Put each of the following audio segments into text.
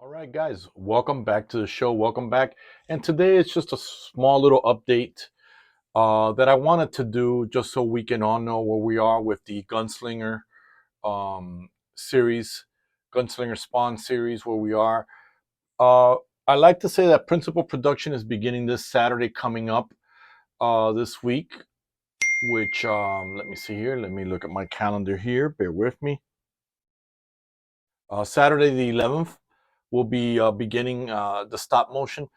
All right, guys, welcome back to the show. Welcome back. And today it's just a small little update that I wanted to do just so we can all know where we are with the Gunslinger series, Gunslinger Spawn series, where we are. Uh, I like to say that principal production is beginning this Saturday coming up this week, which, let me see here. Let me look at my calendar here. Bear with me. Saturday the 11th, we'll be beginning the stop motion.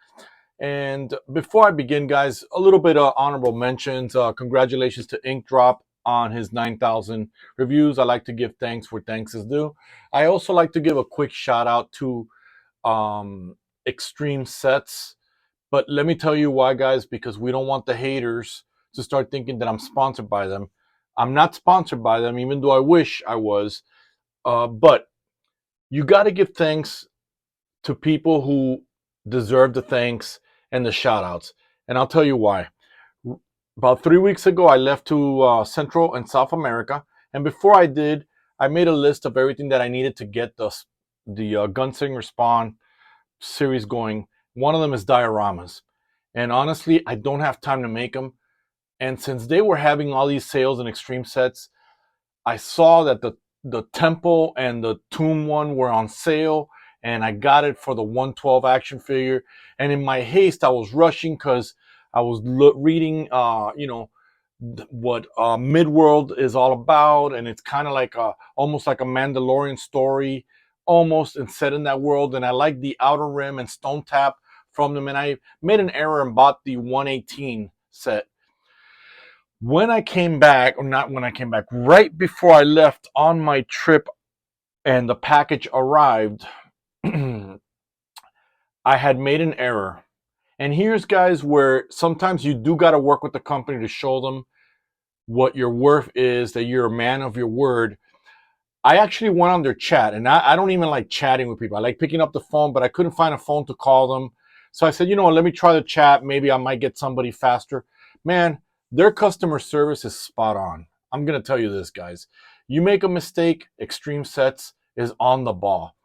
And before I begin, guys, a little bit of honorable mentions. Congratulations to Ink Drop on his 9,000 reviews. I like to give thanks where thanks is due. I also like to give a quick shout out to Extreme Sets. But let me tell you why, guys, because we don't want the haters to start thinking that I'm sponsored by them. I'm not sponsored by them, even though I wish I was. But you got to give thanks to people who deserve the thanks and the shout outs. And I'll tell you why. About 3 weeks ago, I left to Central and South America. And before I did, I made a list of everything that I needed to get the Gunslinger Spawn series going. One of them is dioramas. And honestly, I don't have time to make them. And since they were having all these sales and extreme sets, I saw that the temple and the tomb one were on sale, and I got it for the 112 action figure. And in my haste, I was rushing because I was reading, what Midworld is all about, and it's kind of like almost like a Mandalorian story, almost, and set in that world. And I like the Outer Rim and Stone Tap from them. And I made an error and bought the 118 set. When I came back, or not when I came back, right before I left on my trip and the package arrived, I had made an error. And here's, guys, where sometimes you do got to work with the company to show them what your worth is, that you're a man of your word. I actually went on their chat, and I don't even like chatting with people. I like picking up the phone, but I couldn't find a phone to call them. So I said, you know what, let me try the chat. Maybe I might get somebody faster. Man, their customer service is spot on. I'm going to tell you this, guys. You make a mistake, Extreme Sets is on the ball.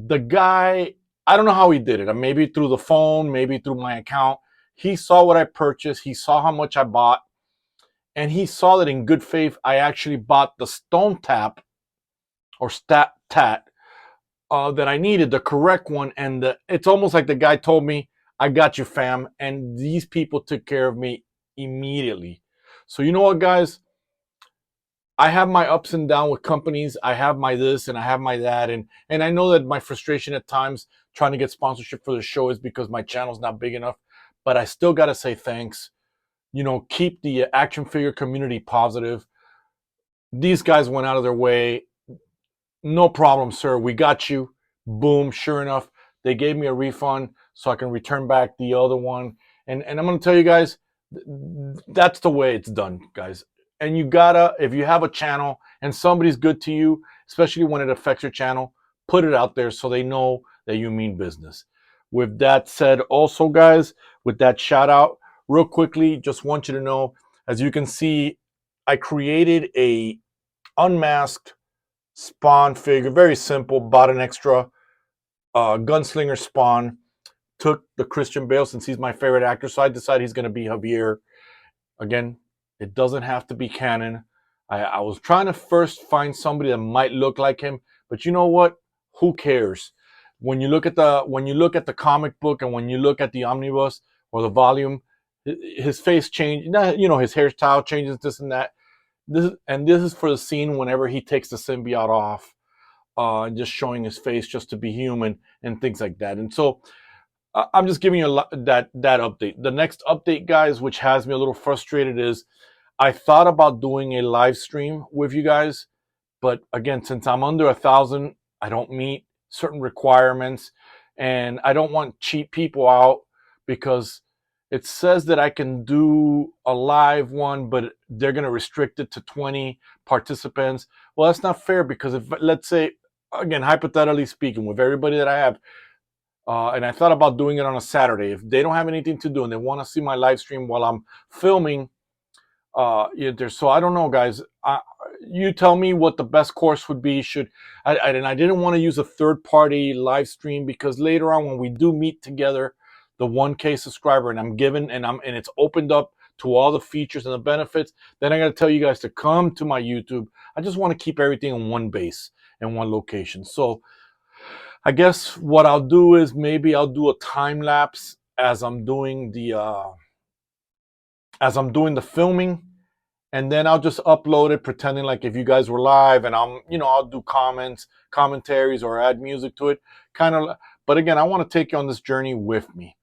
The guy, I don't know how he did it. Maybe through the phone, maybe through my account. He saw what I purchased. He saw how much I bought. And he saw that in good faith, I actually bought the Stone Tap or Stat Tat that I needed, the correct one. And it's almost like the guy told me, I got you, fam. And these people took care of me immediately. So you know what, guys? I have my ups and downs with companies. I have my this and I have my that. And I know that my frustration at times trying to get sponsorship for the show is because my channel's not big enough. But I still got to say thanks. You know, keep the action figure community positive. These guys went out of their way. No problem, sir. We got you. Boom. Sure enough, they gave me a refund so I can return back the other one. And I'm going to tell you guys, that's the way it's done, guys. And you gotta, if you have a channel and somebody's good to you, especially when it affects your channel, put it out there so they know that you mean business. With that said, also, guys, with that shout out, real quickly, just want you to know, as you can see, I created a unmasked Spawn figure, very simple, bought an extra Gunslinger Spawn, took the Christian Bale since he's my favorite actor, so I decided he's going to be Javier. Again, it doesn't have to be canon. I was trying to first find somebody that might look like him, but you know what? Who cares? When you look at the comic book and when you look at the omnibus or the volume, his face changed. You know, his hairstyle changes, this and that. This is for the scene whenever he takes the symbiote off, just showing his face just to be human and things like that. And so I'm just giving you that update. The next update, guys, which has me a little frustrated, is I thought about doing a live stream with you guys, but again, since I'm under 1,000, I don't meet certain requirements, and I don't want cheap people out because it says that I can do a live one, but they're going to restrict it to 20 participants. Well, that's not fair because if, let's say, again, hypothetically speaking, with everybody that I have, and I thought about doing it on a Saturday. If they don't have anything to do and they want to see my live stream while I'm filming, so I don't know, guys. you tell me what the best course would be. And I didn't want to use a third party live stream, because later on when we do meet together, the 1K subscriber, and I'm given and it's opened up to all the features and the benefits, then I got to tell you guys to come to my YouTube. I just want to keep everything in one base and one location. So I guess what I'll do is maybe I'll do a time lapse as I'm doing the filming, and then I'll just upload it pretending like if you guys were live, and I'll do commentaries, or add music to it, kind of. But again, I want to take you on this journey with me.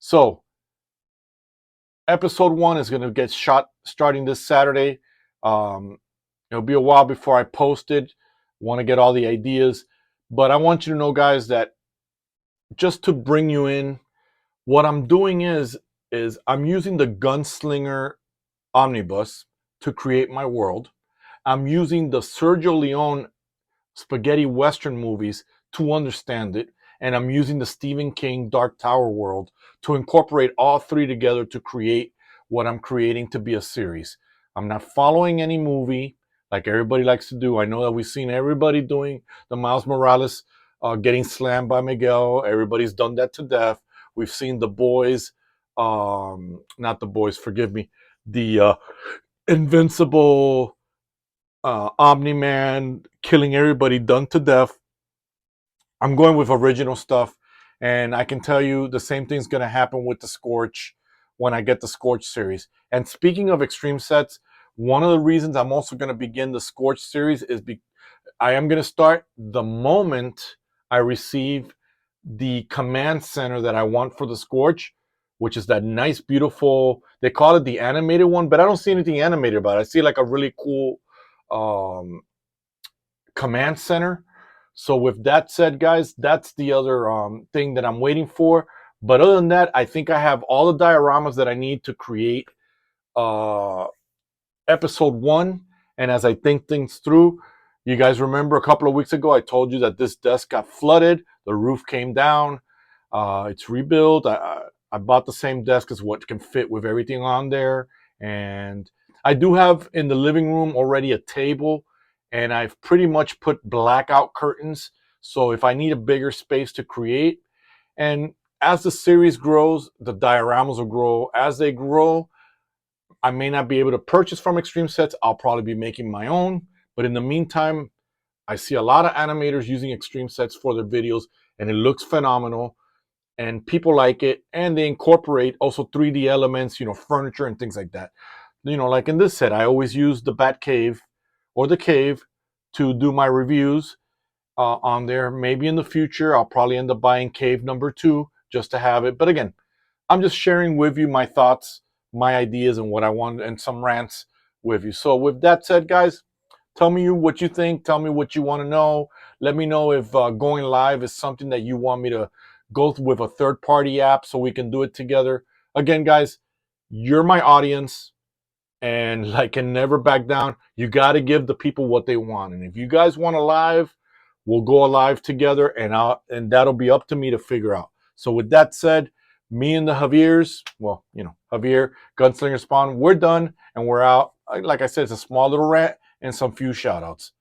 So episode 1 is going to get shot starting this Saturday. It'll be a while before I post it. Want to get all the ideas, but I want you to know, guys, that just to bring you in, what I'm doing is I'm using the Gunslinger omnibus to create my world. I'm using the Sergio Leone spaghetti western movies to understand it, and I'm using the Stephen King Dark Tower world to incorporate all three together to create what I'm creating to be a series. I'm not following any movie like everybody likes to do. I know that we've seen everybody doing the Miles Morales getting slammed by Miguel. Everybody's done that to death. We've seen the boys, not the boys, forgive me, the Invincible, Omni-Man killing everybody done to death. I'm going with original stuff, and I can tell you the same thing's going to happen with the Scorch when I get the Scorch series. And speaking of extreme sets, one of the reasons I'm also going to begin the Scorch series is I am going to start the moment I receive the command center that I want for the Scorch, which is that nice, beautiful, they call it the animated one, but I don't see anything animated about it. I see like a really cool command center. So with that said, guys, that's the other thing that I'm waiting for. But other than that, I think I have all the dioramas that I need to create uh, episode 1. And as I think things through, you guys remember a couple of weeks ago, I told you that this desk got flooded. The roof came down. It's rebuilt. I bought the same desk as what can fit with everything on there. And I do have in the living room already a table, and I've pretty much put blackout curtains. So if I need a bigger space to create, and as the series grows, the dioramas will grow. As they grow, I may not be able to purchase from Extreme Sets. I'll probably be making my own. But in the meantime, I see a lot of animators using Extreme Sets for their videos, and it looks phenomenal. And people like it, and they incorporate also 3D elements, furniture and things like that. Like in this set, I always use the Bat Cave or the Cave to do my reviews on there. Maybe in the future, I'll probably end up buying Cave number 2 just to have it. But again, I'm just sharing with you my thoughts, my ideas, and what I want, and some rants with you. So with that said, guys, tell me what you think. Tell me what you want to know. Let me know if going live is something that you want me to go with a third-party app so we can do it together. Again, guys, you're my audience, and I can never back down. You got to give the people what they want. And if you guys want a live, we'll go live together, and that'll be up to me to figure out. So with that said, me and the Javiers, Javier, Gunslinger Spawn, we're done and we're out. Like I said, it's a small little rant and some few shout outs.